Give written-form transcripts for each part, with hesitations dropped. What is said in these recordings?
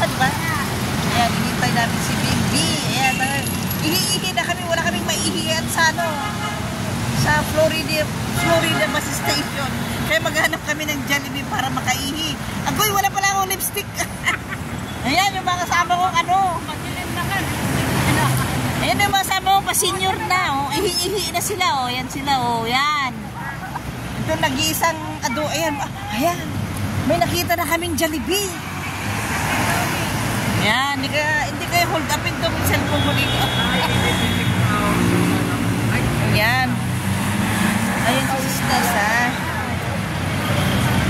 Rosa, di ba? Ayan, hinintay namin si Baby. Ayan, ihi-ihi na kami. Wala kaming maihihan sa ano, sa Florida bus station. Kaya maghanap kami ng Jollibee para makaihi. Agoy, wala pala akong lipstick. Ayan, yung mga kasama kong ano. Ayan yung mga kasama kong pa-senior na. Oh. Ihi-ihi na sila. Oh. Ayan sila. Oh. Ayan. Ito nag-iisang ado. Ayan. Ayan. May nakita na kaming Jollibee. Ayan. Hindi kayo hold upin itong cellphone mo dito. Ayan. Ayan si Stisa.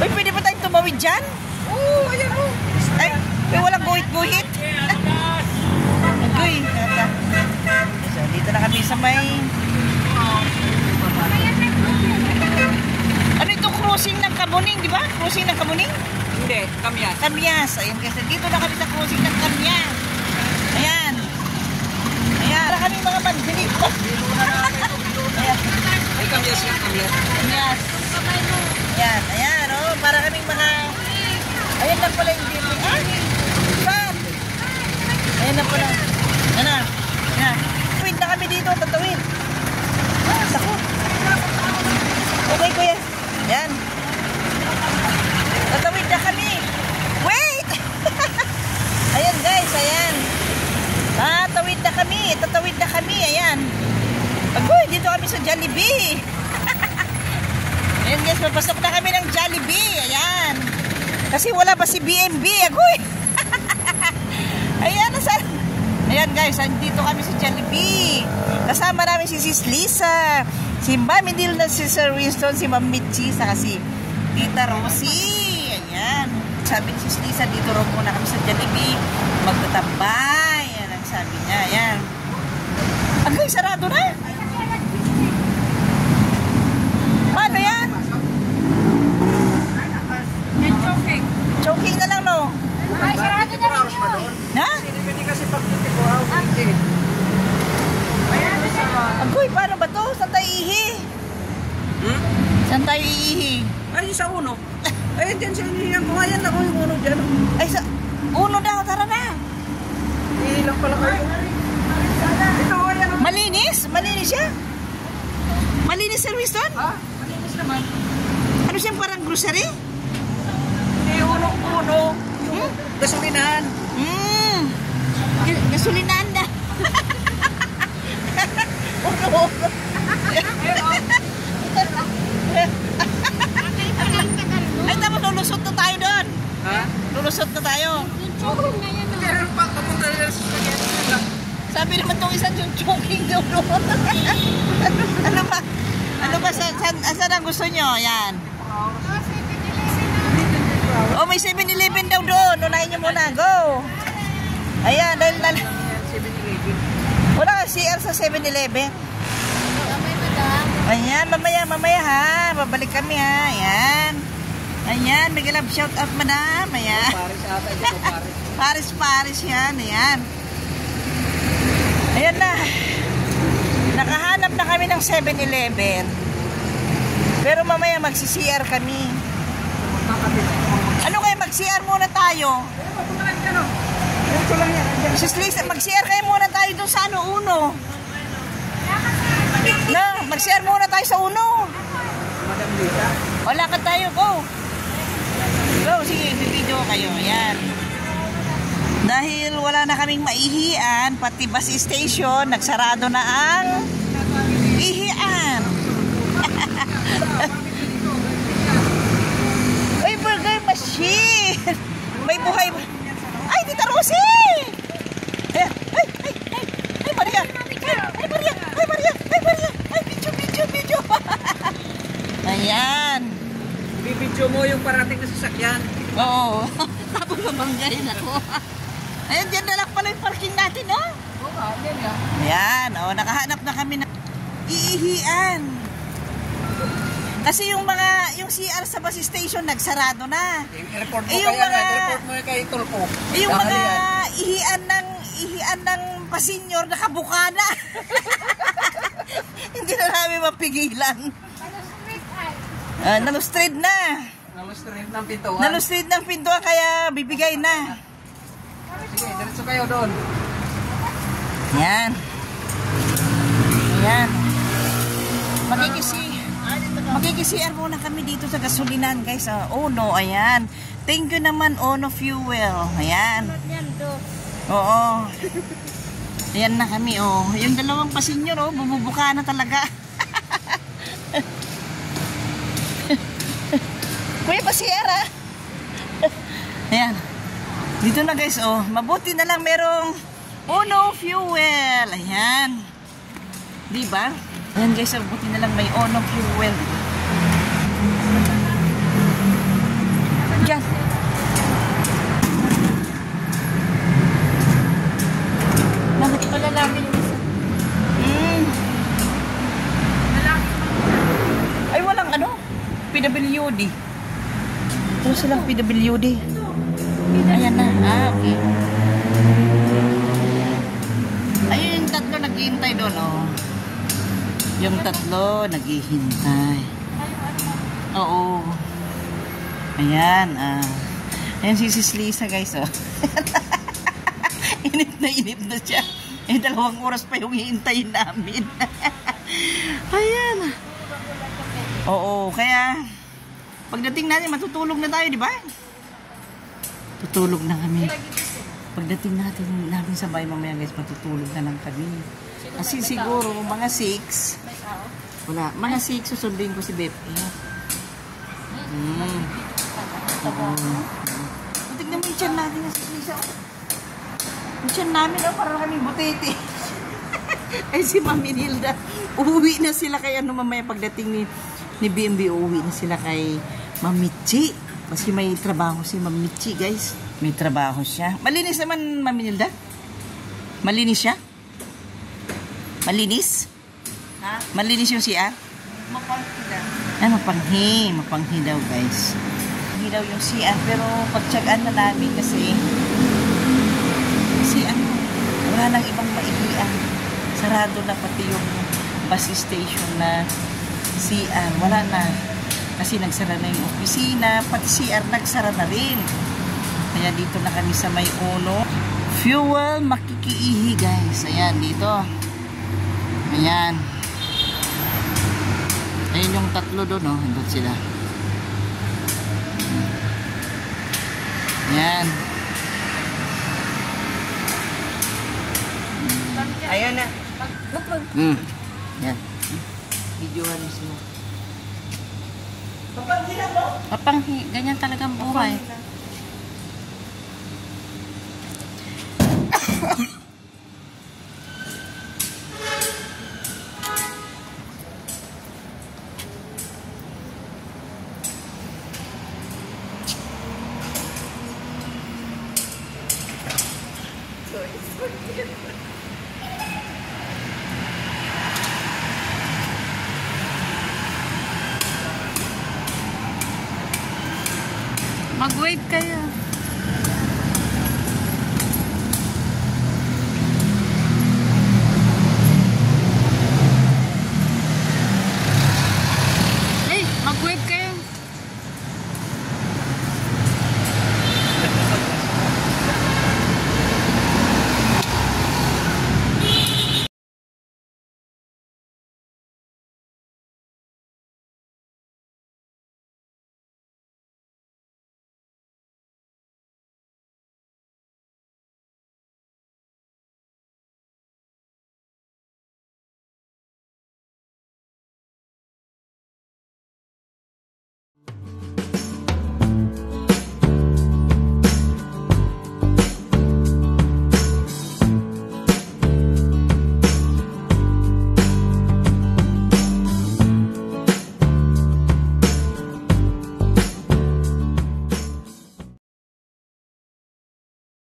Uy, pwede ba tayong tumawid dyan? Oo, ayan o. Ay, walang guhit-guhit. Agoy. So, dito na kami sa may... Ano itong crossing ng Kamuning, di ba? Crossing ng Kamuning? Hindi, Kamyas. Kamyas. Ayan kasi dito na kami sa crossing ng Kamyas. Ayan. Ayan. Para kami mga mandinig po. Ayan. Ay, Kamyas yan, Kamyas. Kamyas. Ayan. Ayan. Oh, para kami mga... Ayan lang pala yung building. Ah! Saan? Ayan na pala. Ayan na. Ayan. Tatawid na kami dito. Tatawid. Ah, sako. Okay, kuya. Ayan. Tatawid na kami. Wait! Ayan guys, ayan. Tatawid na kami. Tatawid na kami. Ayan. Agoy, dito kami sa Jollibee. Ayan guys, papasok na kami ng Jollibee. Ayan. Kasi wala pa si BMB. Agoy. Ayan, nasaan? Ayan guys, andito kami sa Jollibee. Kasama namin si Sis Lisa, si Ma'am Indil na si Sir Winston, si Ma'am Mitzi, saka si Tita Rosie. Ayan. Sabi ni Sis Lisa, dito rin muna kami sa Jollibee. Magtatambay. Ayan ang sabi niya. Ayan. Agay, sarado na. Paano yan? Choking. Choking na lang, no? Ay, sarado na rin yun. Ha? Hindi kasi pag hindi ko ako. Agoy, paano ba to? Saan tayo ihi? Saan tayo iihi? Ay, sa uno. Ay, dyan sa inihan ko. Ayan ako yung uno dyan. Ay, sa uno daw, tara na. Ilang pala kayo. Ito, ayan. Malinis? Malinis siya? Malinis, Sir Winston? Ha? Malinis naman. Ano siyang parang grocery? Hindi, uno. Yung gasolinahan. Gasolinahan na. Uno. Ay, tapos lulusot na tayo doon. Ha? Lulusot na tayo. Pero pa, kapunta nila sa spaghetti. Sabi naman itong isang yung choking daw doon. Ano ba? Saan ang gusto nyo? Yan. Oh, may 7-Eleven daw doon. Unahin nyo muna. Go. Ayan. Wala ka CR sa 7-Eleven. Ayan. Mamaya ha. Babalik kami ha. Ayan. Ayan. Mega love shout out madam. Ayan. Paris ata. Ito Paris. Paris yan. Ayan. Ayan na. Nakahanap na kami ng 7-Eleven. Pero mamaya magsi-CR kami. Ano kayo? Mag-CR muna tayo. Ito lang yan. Sis Lisa, mag-CR kayo muna tayo doon sa uno. No, mag-CR muna tayo sa uno. Madam Lita. Wala ka tayo. Go. Go. Sige, video kayo. Ayan. Dahil wala na kaming maihian, pati bus station, nagsarado na ang ihian. Uy, burger machine! May buhay ba? Ay, Tita Rosie! Ay, Maria! Ay, Maria! Ay, video! Ayan. Bibidyo mo yung parating na sasakyan. Oo. Tapos mabanggayin ako. Ayan, dyan na lang pala yung parking natin, no? Oo, yan yan. Ayan, nakahanap na kami ng iihian. Kasi yung CR sa bus station nagsarado na. Report mo yung report mo kay Tulpo. Yung mga ihian ng pasenyor nakabuka na. Hindi na namin mapigilan. Nalustrid na. Nalustrid ng pintuan. Nalustrid ng pintuan kaya bibigay na. Sige, diretso kayo doon. Ayan. Ayan. Makikisi-CR muna kami dito sa gasolinan guys. Ono, ayan. Thank you naman, Ono Fuel. Ayan. Oo. Ayan na kami, oh. Yung dalawang pasinyor, oh. Bumubuka na talaga. Kuya, pa-CR, ah. Ayan. Dito na guys, oh. Mabuti na lang merong Ono Fuel. Ayan. Diba? Ayan guys, mabuti na lang may Ono Fuel. Diyan. Bakit? Malalaki yung isa. Ay, walang ano? PWD. Wala silang PWD. Ayan na. Okay. Ayun yung tatlo naghihintay doon, oh. Yung tatlo naghihintay. Oo. Ayan, ayan si Sis Lisa, guys, oh. Inip na siya. 2 oras pa yung hihintayin namin. Ayan. Oo, kaya pagdating natin, matutulog na tayo, di ba? Tutulog na kami. Pagdating natin sa bahay mamaya, guys, matutulog na lang kami. Kasi siguro, mga 6. Wala, mga 6, susunduin ko si Bep. Tignan mo yung tiyan natin na si Lisa. Yung tiyan namin, parang kami butete. Ay, si Mami Nilda. Uuwi na sila kay ano mamaya pagdating ni BMB. Uuwi na sila kay Mamichi. Kasi may trabaho si Mamichi, guys. May trabaho siya. Malinis naman, Mami Nilda? Malinis siya? Malinis? Ha? Malinis yung CR? Mapangki daw. Mapanghi daw, guys. Mapanghi daw yung CR, pero pagtsagaan na namin kasi ano, wala nang ibang maihian. Sarado na pati yung bus station na CR. Wala na. Kasi nagsara na yung opisina, pati CR nagsara na rin. Kaya dito na kami sa may Ono Fuel makikiihi, guys. Ayan, dito. Ayan. Ayun yung tatlo doon, oh. Andun sila. Ayan. Ayan na. Ayan. Videohan mo sila. Papanghi. Ganyan talagang buhay. Mag-wait kayo.